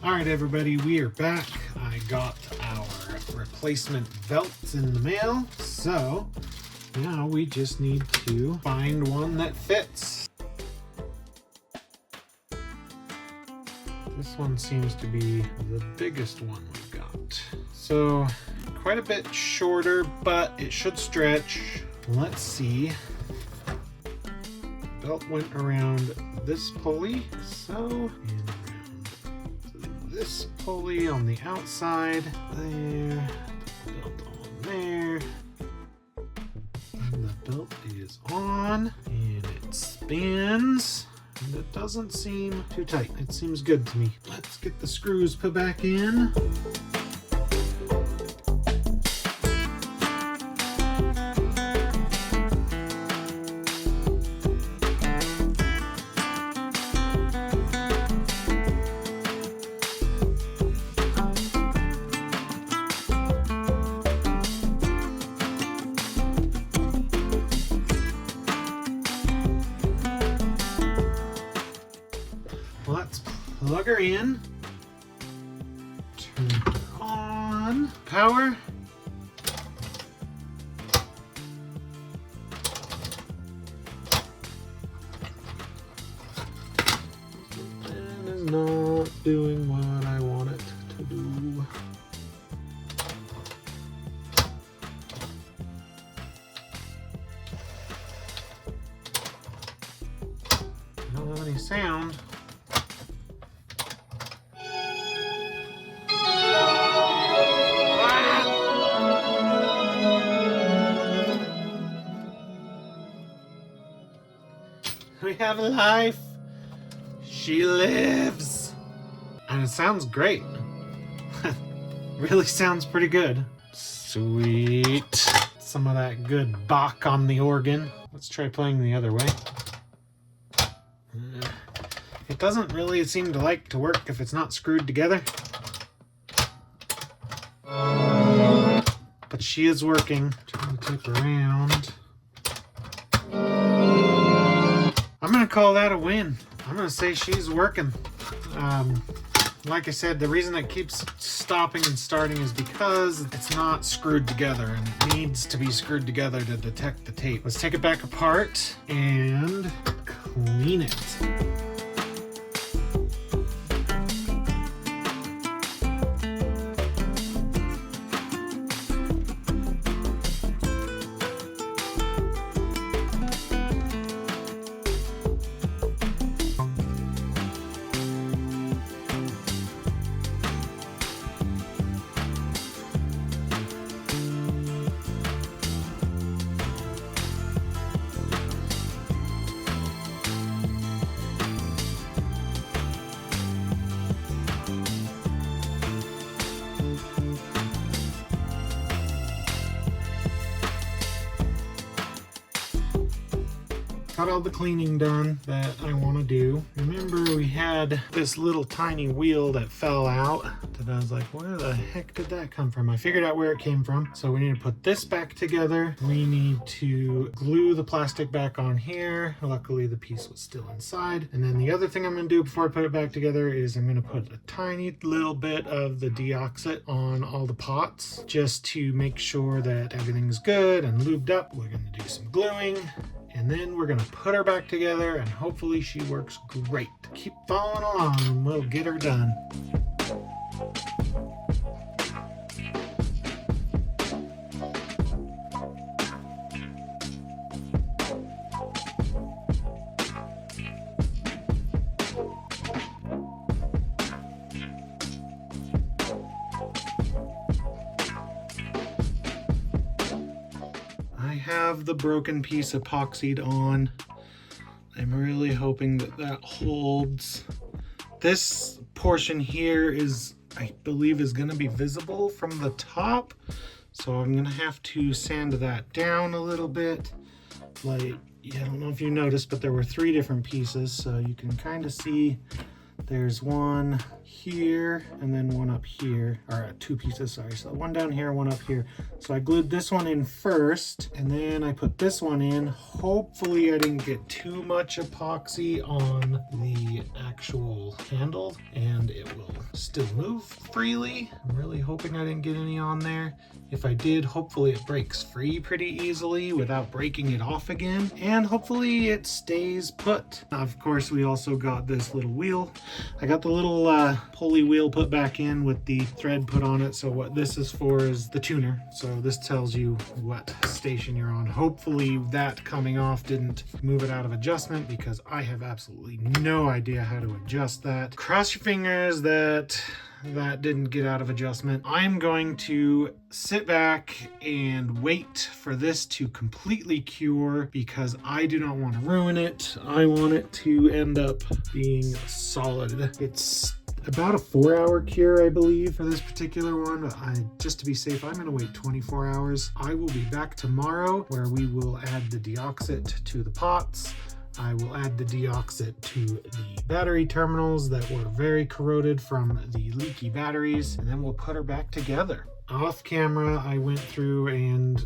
All right, everybody, we are back. I got our replacement belts in the mail, so now we just need to find one that fits. This one seems to be the biggest one we've got. So quite a bit shorter, but it should stretch. Let's see. Belt went around this pulley, so, and around this pulley on the outside, there, the belt on there, and the belt is on, and it spins, and it doesn't seem too tight. It seems good to me. Let's get the screws put back in. Let's plug her in, turn her on, power, and is not doing what I want it to do. I don't have any sound. We have a life. She lives. And it sounds great. Really sounds pretty good. Sweet. Some of that good Bach on the organ. Let's try playing the other way. It doesn't really seem to like to work if it's not screwed together. But she is working. Turn the tip around. I'm gonna call that a win. I'm gonna say she's working. Like I said, the reason it keeps stopping and starting is because it's not screwed together, and it needs to be screwed together to detect the tape. Let's take it back apart and clean it. Got all the cleaning done that I want to do. Remember, we had this little tiny wheel that fell out that I was like, where the heck did that come from? I figured out where it came from. So we need to put this back together. We need to glue the plastic back on here. Luckily, the piece was still inside. And then the other thing I'm going to do before I put it back together is I'm going to put a tiny little bit of the DeoxIT on all the pots just to make sure that everything's good and lubed up. We're going to do some gluing. And then we're gonna put her back together and hopefully she works great. Keep following along and we'll get her done. I have the broken piece epoxied on. I'm really hoping that that holds. This portion here is, I believe, is going to be visible from the top. So I'm going to have to sand that down a little bit. Like, I don't know if you noticed, but there were 3 different pieces. So you can kind of see there's one here and then one up here, or two pieces, sorry. So one down here, one up here. So I glued this one in first, and then I put this one in. Hopefully I didn't get too much epoxy on the actual handle and it will still move freely. I'm really hoping I didn't get any on there. If I did, hopefully it breaks free pretty easily without breaking it off again, and hopefully it stays put. Of course, we also got this little wheel. I got the little pulley wheel put back in with the thread put on it. So what this is for is the tuner. So this tells you what station you're on. Hopefully that coming off didn't move it out of adjustment, because I have absolutely no idea how to adjust that. Cross your fingers that didn't get out of adjustment. I'm going to sit back and wait for this to completely cure, because I do not want to ruin it. I want it to end up being solid. It's about a 4-hour cure, I believe, for this particular one. Just to be safe, I'm going to wait 24 hours. I will be back tomorrow where we will add the DeoxIT to the pots. I will add the DeoxIT to the battery terminals that were very corroded from the leaky batteries, and then we'll put her back together. Off camera, I went through and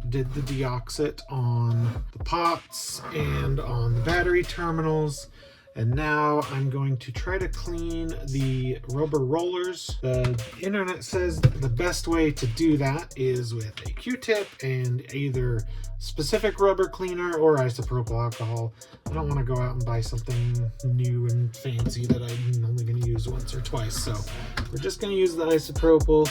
did the DeoxIT on the pots and on the battery terminals. And now I'm going to try to clean the rubber rollers. The internet says the best way to do that is with a Q-tip and either specific rubber cleaner or isopropyl alcohol. I don't want to go out and buy something new and fancy that I'm only going to use once or twice. So we're just going to use the isopropyl.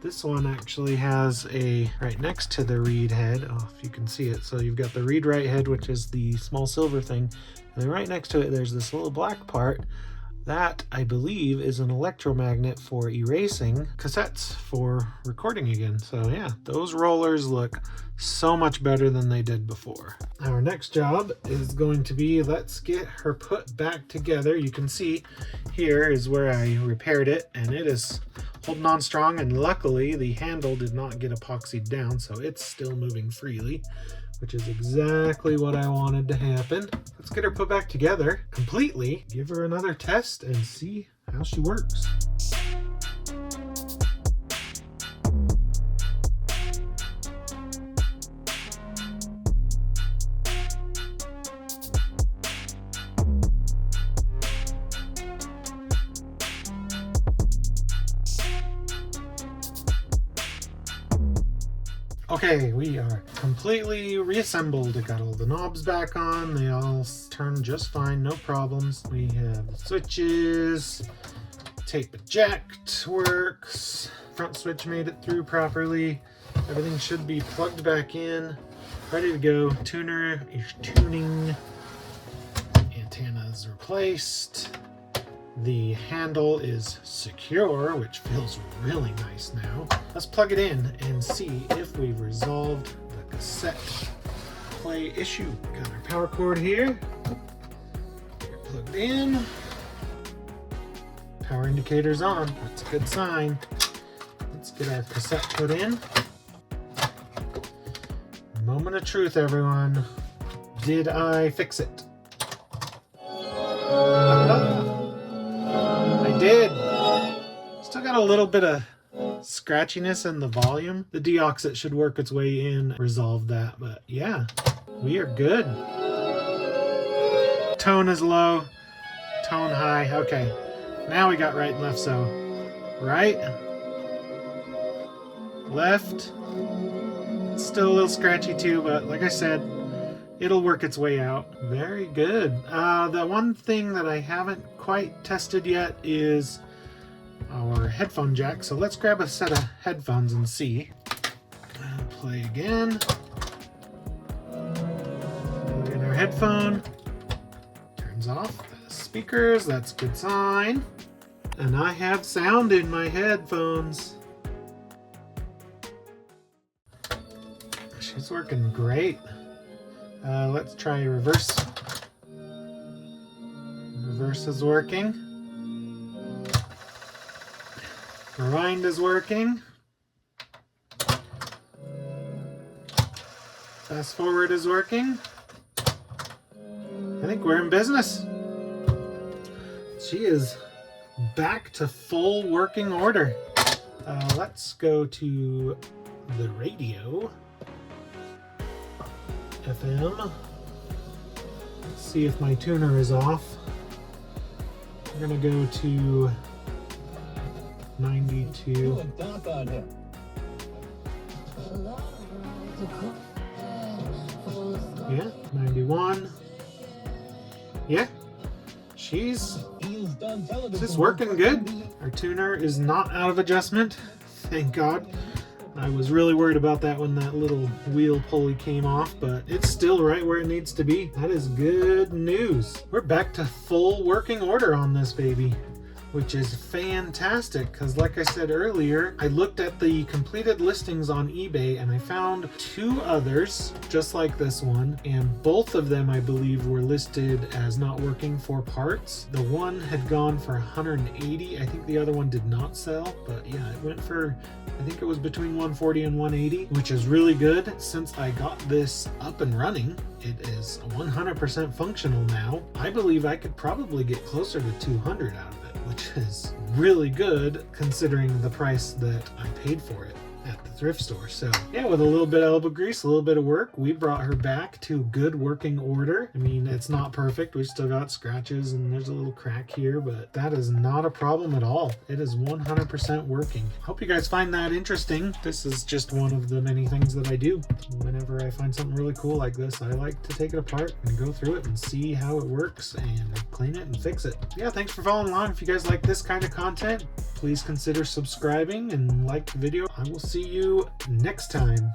This one actually has a, right next to the reed head, oh, if you can see it, so you've got the reed right head, which is the small silver thing, and then right next to it there's this little black part. That, I believe, is an electromagnet for erasing cassettes for recording again. So yeah, those rollers look so much better than they did before. Our next job is going to be, let's get her put back together. You can see here is where I repaired it, and it is holding on strong, and luckily the handle did not get epoxied down, so it's still moving freely, which is exactly what I wanted to happen. Let's get her put back together completely, give her another test, and see how she works. Okay, we are completely reassembled. I got all the knobs back on. They all turn just fine, no problems. We have the switches, tape eject works, front switch made it through properly. Everything should be plugged back in, ready to go. Tuner is tuning. Antenna is replaced. The handle is secure, which feels really nice now. Let's plug it in and see if we've resolved the cassette play issue. Got our power cord here. Plugged in. Power indicator's on. That's a good sign. Let's get our cassette put in. Moment of truth, everyone. Did I fix it? I did. Still got a little bit of scratchiness in the volume. The DeoxIT should work its way in, resolve that, but yeah, we are good. Tone is low, tone high. Okay, now we got right and left, so right, left. It's still a little scratchy too, but like I said, it'll work its way out. Very good. The one thing that I haven't quite tested yet is our headphone jack. So let's grab a set of headphones and see. Play again. Look at our headphone. Turns off the speakers. That's a good sign. And I have sound in my headphones. She's working great. Let's try reverse. Reverse is working. Rewind is working. Fast forward is working. I think we're in business. She is back to full working order. Let's go to the radio. FM. Let's see if my tuner is off. We're gonna go to 92. Yeah, 91. Yeah, she's working good. Our tuner is not out of adjustment, thank God. I was really worried about that when that little wheel pulley came off, but it's still right where it needs to be. That is good news. We're back to full working order on this baby, which is fantastic because, like I said earlier, I looked at the completed listings on eBay and I found 2 others just like this one, and both of them I believe were listed as not working for parts. The one had gone for 180. I think the other one did not sell, but yeah, it went for, I think it was between 140 and 180, which is really good. Since I got this up and running, it is 100% functional now. I believe I could probably get closer to 200 out of it, which is really good considering the price that I paid for it at the thrift store. So yeah, with a little bit of elbow grease, a little bit of work, we brought her back to good working order. I mean, it's not perfect. We still got scratches and there's a little crack here, but that is not a problem at all. It is 100% working. Hope you guys find that interesting. This is just one of the many things that I do. Whenever I find something really cool like this, I like to take it apart and go through it and see how it works and clean it and fix it. Yeah, thanks for following along. If you guys like this kind of content, please consider subscribing and like the video. I will see you next time.